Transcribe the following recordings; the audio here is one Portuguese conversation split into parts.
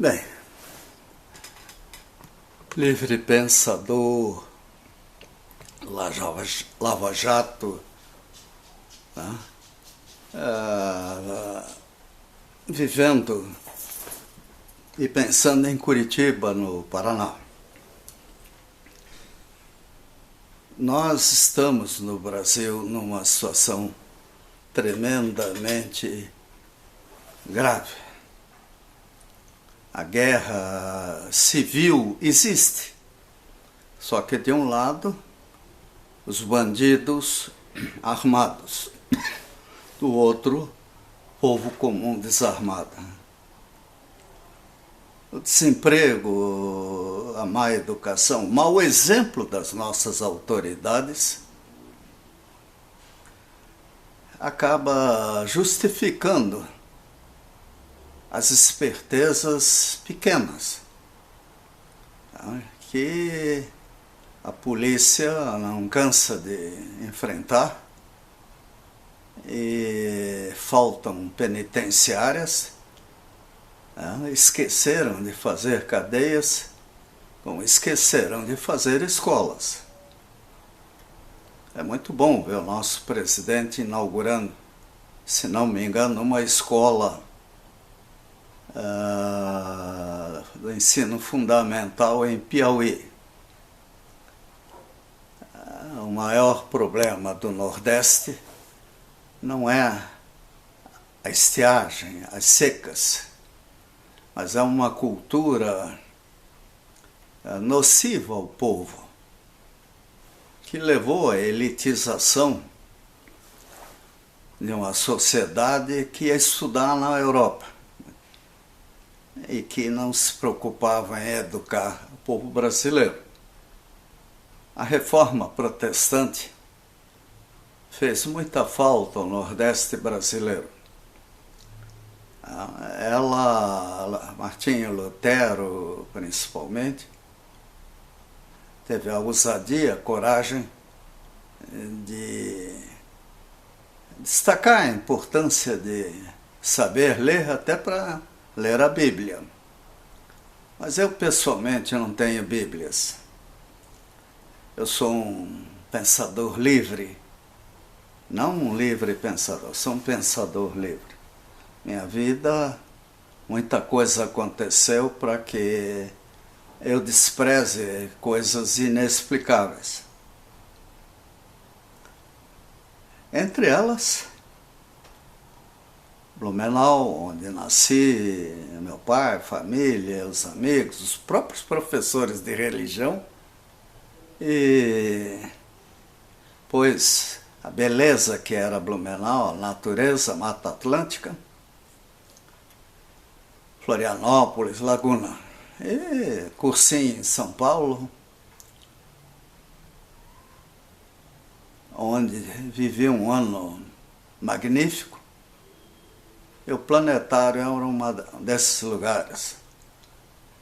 Bem, livre pensador, Lava Jato, né? Vivendo e pensando em Curitiba, no Paraná. Nós estamos no Brasil numa situação tremendamente grave. A guerra civil existe, só que de um lado os bandidos armados, do outro povo comum desarmado. O desemprego, a má educação, o mau exemplo das nossas autoridades acaba justificando as espertezas pequenas, tá? Que a polícia não cansa de enfrentar, e faltam penitenciárias, esqueceram de fazer cadeias, como esqueceram de fazer escolas. É muito bom ver o nosso presidente inaugurando, se não me engano, uma escola do ensino fundamental em Piauí. O maior problema do Nordeste não é a estiagem, as secas, mas é uma cultura nociva ao povo, que levou à elitização de uma sociedade que ia estudar na Europa e que não se preocupava em educar o povo brasileiro. A reforma protestante fez muita falta ao Nordeste brasileiro. Martinho Lutero, principalmente, teve a ousadia, a coragem de destacar a importância de saber ler, até para ler a Bíblia. Mas eu, pessoalmente, não tenho Bíblias. Eu sou um pensador livre, não um livre pensador, sou um pensador livre. Minha vida, muita coisa aconteceu para que eu despreze coisas inexplicáveis. Entre elas, Blumenau, onde nasci, meu pai, família, os amigos, os próprios professores de religião, e pois a beleza que era Blumenau, a natureza, a Mata Atlântica, Florianópolis, Laguna, e cursinho em São Paulo, onde vivi um ano magnífico. E o planetário era um desses lugares,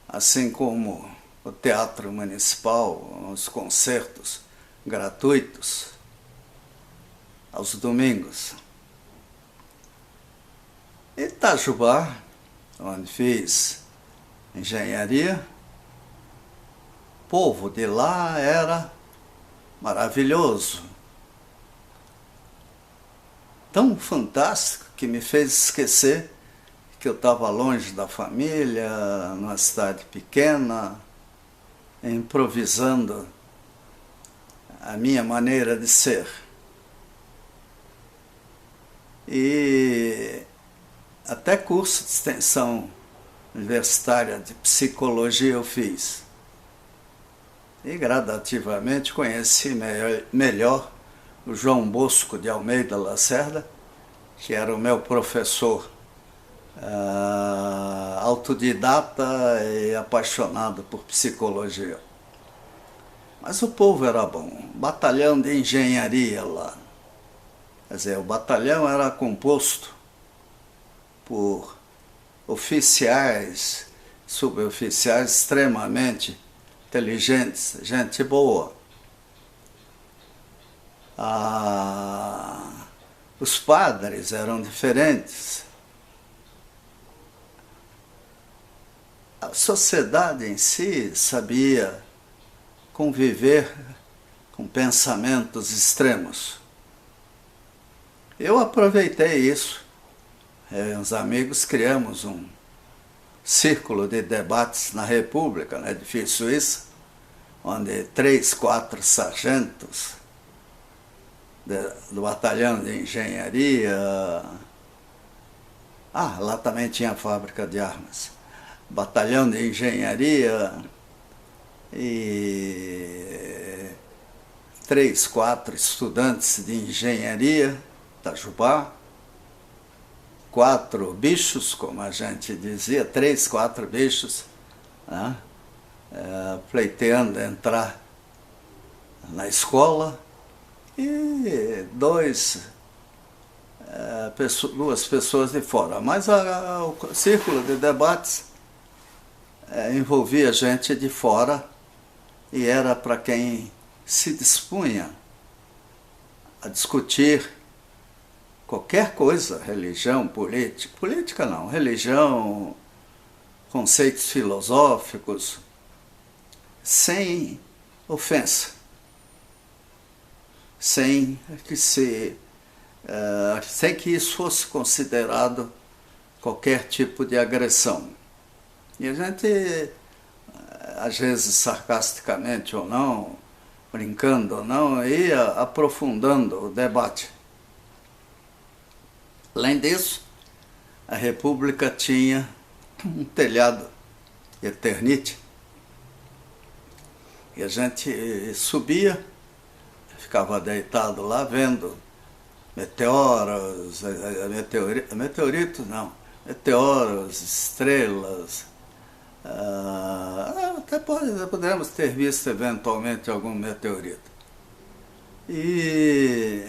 assim como o Teatro Municipal, os concertos gratuitos aos domingos. Itajubá, onde fiz engenharia, o povo de lá era maravilhoso, tão fantástico que me fez esquecer que eu estava longe da família, numa cidade pequena, improvisando a minha maneira de ser. E até curso de extensão universitária de psicologia eu fiz. E gradativamente conheci melhor o João Bosco de Almeida Lacerda, que era o meu professor, autodidata e apaixonado por psicologia. Mas o povo era bom, batalhão de engenharia lá. Quer dizer, o batalhão era composto por oficiais, suboficiais extremamente inteligentes, gente boa. Os padres eram diferentes. a sociedade em si sabia conviver com pensamentos extremos. Eu aproveitei isso. Os amigos criamos um círculo de debates na República, no edifício Suíça, onde 3, 4 sargentos do batalhão de engenharia... lá também tinha fábrica de armas. Batalhão de engenharia e 3, 4 estudantes de engenharia, Itajubá, 4 bichos, como a gente dizia, 3, 4 bichos, né? Pleiteando entrar na escola, e duas pessoas de fora. Mas o círculo de debates envolvia gente de fora e era para quem se dispunha a discutir qualquer coisa, religião, política não, religião, conceitos filosóficos, sem ofensa, sem que isso fosse considerado qualquer tipo de agressão. E a gente, às vezes sarcasticamente ou não, brincando ou não, ia aprofundando o debate. Além disso, a República tinha um telhado Eternite, e a gente subia, ficava deitado lá vendo meteoros, meteoros, estrelas. Até podemos ter visto eventualmente algum meteorito. E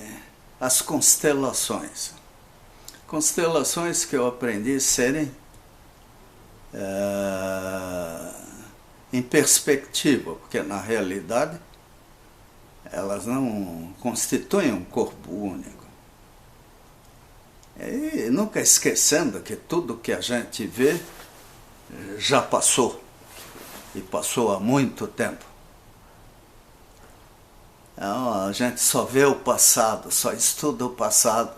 as constelações. Constelações que eu aprendi serem em perspectiva, porque na realidade elas não constituem um corpo único. E nunca esquecendo que tudo que a gente vê já passou, e passou há muito tempo. Então, a gente só vê o passado, só estuda o passado,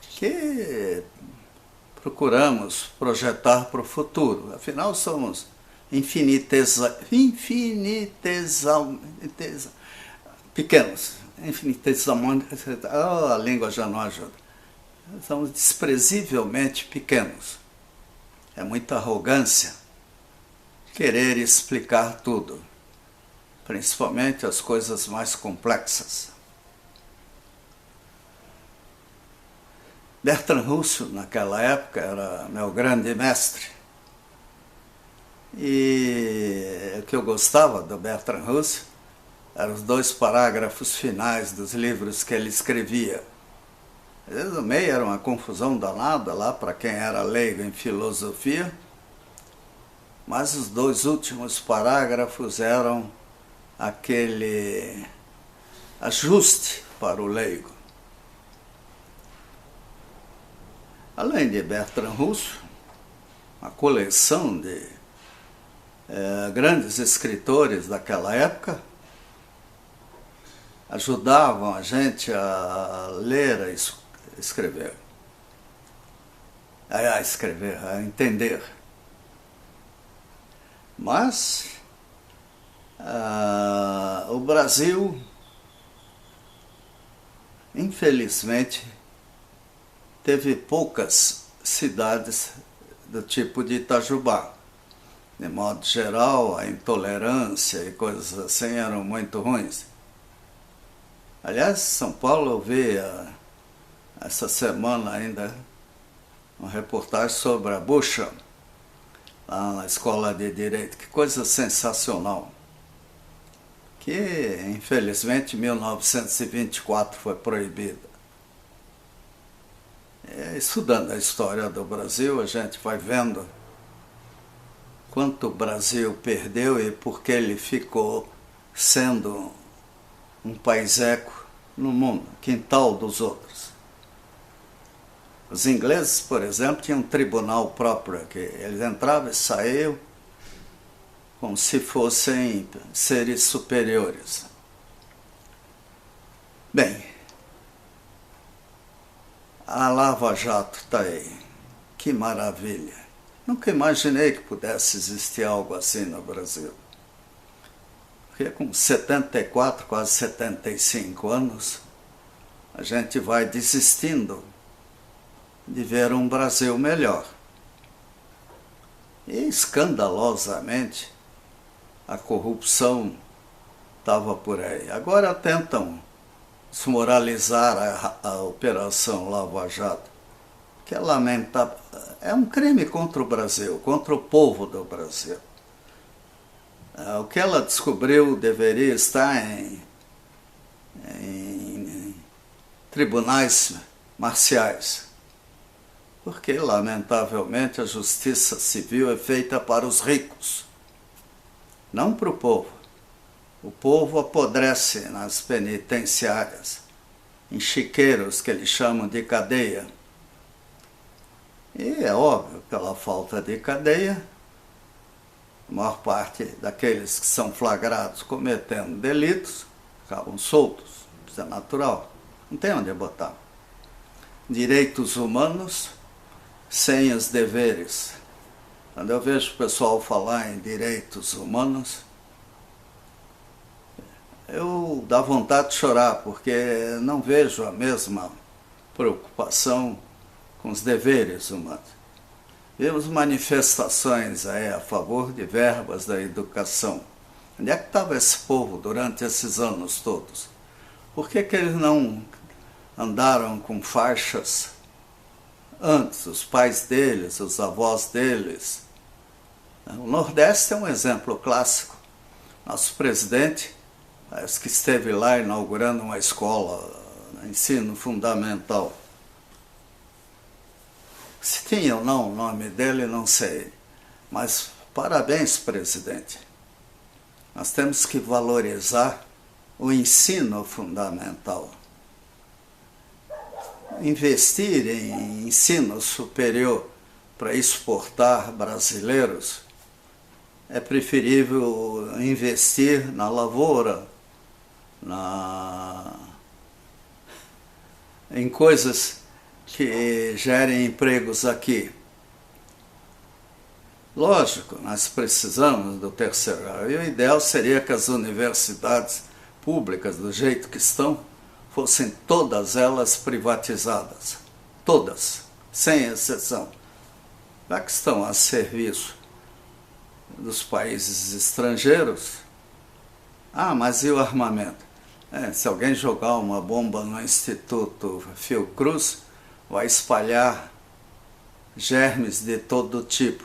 que procuramos projetar para o futuro. Afinal, somos pequenos, infinitesimamente, a língua já não ajuda. Somos desprezivelmente pequenos. É muita arrogância querer explicar tudo, principalmente as coisas mais complexas. Bertrand Russell, naquela época, era meu grande mestre. E o que eu gostava do Bertrand Russell eram os 2 parágrafos finais dos livros que ele escrevia. Às vezes no meio era uma confusão danada lá para quem era leigo em filosofia, mas os 2 últimos parágrafos eram aquele ajuste para o leigo. Além de Bertrand Russell, uma coleção de grandes escritores daquela época ajudavam a gente a ler, a escrever, a entender. Mas o Brasil, infelizmente, teve poucas cidades do tipo de Itajubá. De modo geral, a intolerância e coisas assim eram muito ruins. Aliás, São Paulo, eu vi essa semana ainda uma reportagem sobre a Bucha, lá na Escola de Direito. Que coisa sensacional. Que, infelizmente, em 1924 foi proibida. Estudando a história do Brasil, a gente vai vendo quanto o Brasil perdeu e por que ele ficou sendo um país-eco no mundo, quintal dos outros. Os ingleses, por exemplo, tinham um tribunal próprio, que eles entravam e saíam como se fossem seres superiores. Bem, a Lava Jato está aí. Que maravilha! Nunca imaginei que pudesse existir algo assim no Brasil. Porque com 74, quase 75 anos, a gente vai desistindo de ver um Brasil melhor. E escandalosamente a corrupção estava por aí. Agora tentam desmoralizar a Operação Lava Jato, que é lamentável. É um crime contra o Brasil, contra o povo do Brasil. O que ela descobriu deveria estar em tribunais marciais, porque, lamentavelmente, a justiça civil é feita para os ricos, não para o povo. O povo apodrece nas penitenciárias, em chiqueiros que eles chamam de cadeia. E é óbvio, pela falta de cadeia, a maior parte daqueles que são flagrados cometendo delitos acabam soltos. Isso é natural, não tem onde botar. Direitos humanos sem os deveres. Quando eu vejo o pessoal falar em direitos humanos, eu dá vontade de chorar, porque não vejo a mesma preocupação com os deveres humanos. Vemos manifestações aí a favor de verbas da educação. Onde é que estava esse povo durante esses anos todos? Por que eles não andaram com faixas antes, os pais deles, os avós deles? O Nordeste é um exemplo clássico. Nosso presidente, parece que esteve lá inaugurando uma escola de ensino fundamental. Se tinha ou não o nome dele, não sei. Mas parabéns, presidente. Nós temos que valorizar o ensino fundamental. Investir em ensino superior para exportar brasileiros é preferível investir na lavoura, em coisas que gerem empregos aqui. Lógico, nós precisamos do terceiro grau. E o ideal seria que as universidades públicas, do jeito que estão, fossem todas elas privatizadas. Todas, sem exceção. Já que estão a serviço dos países estrangeiros. Ah, mas e o armamento? Se alguém jogar uma bomba no Instituto Fiocruz, vai espalhar germes de todo tipo.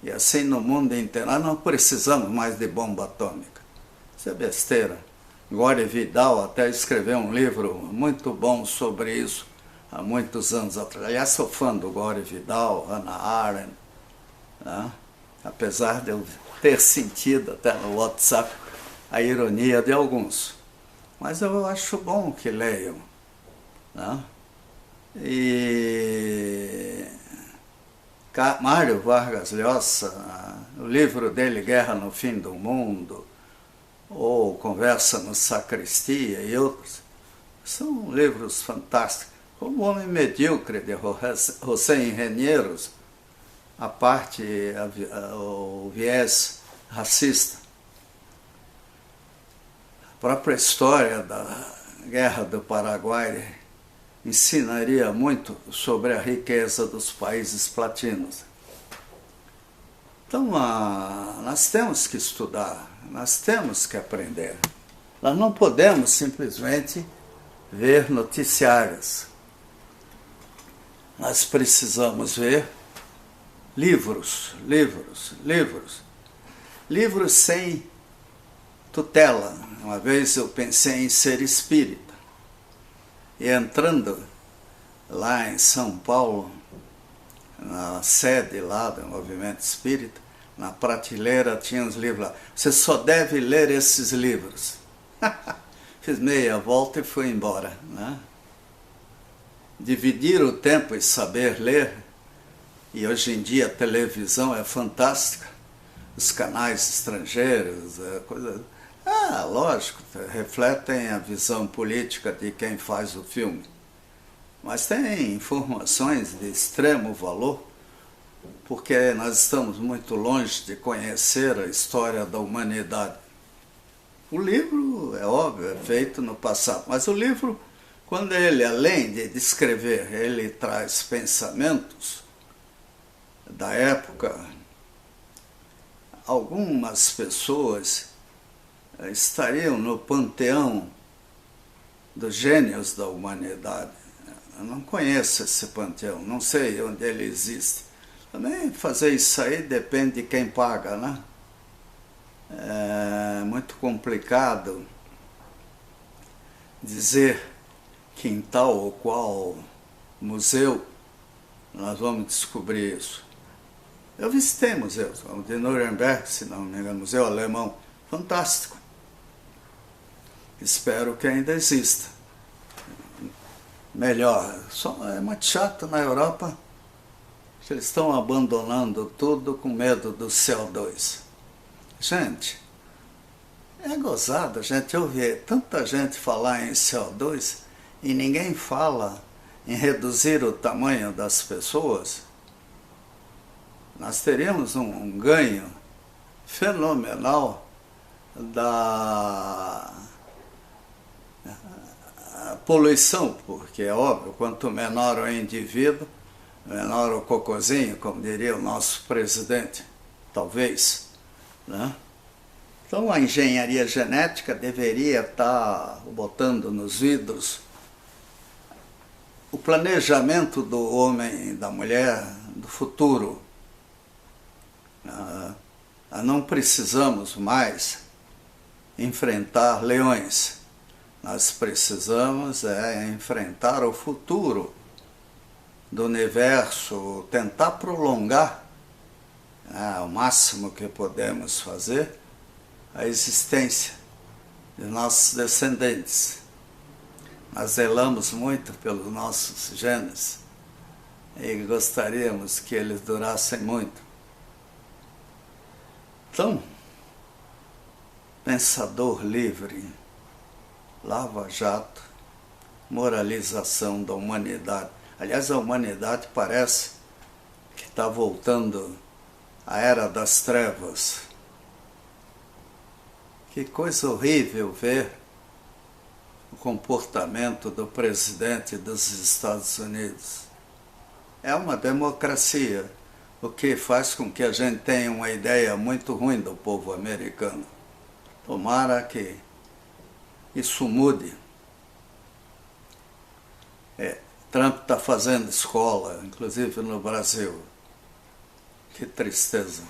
E assim no mundo inteiro. Nós não precisamos mais de bomba atômica. Isso é besteira. Gore Vidal até escreveu um livro muito bom sobre isso há muitos anos atrás. Aliás, sou fã do Gore Vidal, Hannah Arendt, né? Apesar de eu ter sentido até no WhatsApp a ironia de alguns. Mas eu acho bom que leiam, né? E Mário Vargas Llosa, o livro dele, Guerra no Fim do Mundo, ou Conversa no Sacristia e outros, são livros fantásticos. Como O Homem Medíocre, de Hossein Reneiros, a parte, o viés racista. A própria história da Guerra do Paraguai ensinaria muito sobre a riqueza dos países platinos. Então, nós temos que estudar, nós temos que aprender. Nós não podemos simplesmente ver noticiários. Nós precisamos ver livros sem tutela. Uma vez eu pensei em ser espírita. E entrando lá em São Paulo, na sede lá do Movimento Espírita, na prateleira tinha uns livros lá. Você só deve ler esses livros. Fiz meia volta e fui embora, né? dividir o tempo e saber ler, e hoje em dia a televisão é fantástica, os canais estrangeiros, lógico, refletem a visão política de quem faz o filme, mas tem informações de extremo valor, porque nós estamos muito longe de conhecer a história da humanidade. O livro, é óbvio, é feito no passado, mas o livro, quando ele, além de descrever, ele traz pensamentos da época, algumas pessoas estariam no panteão dos gênios da humanidade. Eu não conheço esse panteão, não sei onde ele existe. Também fazer isso aí depende de quem paga, né? É muito complicado dizer que em tal ou qual museu nós vamos descobrir isso. Eu visitei museus, o de Nuremberg, se não me engano, museu alemão, fantástico. Espero que ainda exista. Melhor, é muito chato na Europa, que eles estão abandonando tudo com medo do CO2. Gente, é gozado a gente ouvir tanta gente falar em CO2 e ninguém fala em reduzir o tamanho das pessoas. Nós teríamos um ganho fenomenal da poluição, porque é óbvio, quanto menor o indivíduo, menor o cocôzinho, como diria o nosso presidente, talvez, né? Então a engenharia genética deveria estar botando nos vidros o planejamento do homem e da mulher do futuro. Não precisamos mais enfrentar leões. Nós precisamos enfrentar o futuro do universo, tentar prolongar o máximo que podemos fazer a existência de nossos descendentes. Nós zelamos muito pelos nossos genes e gostaríamos que eles durassem muito. Então, pensador livre, lava-jato, moralização da humanidade. Aliás, a humanidade parece que está voltando à era das trevas. Que coisa horrível ver o comportamento do presidente dos Estados Unidos. É uma democracia, o que faz com que a gente tenha uma ideia muito ruim do povo americano. Tomara que isso mude. Trump está fazendo escola, inclusive no Brasil. Que tristeza.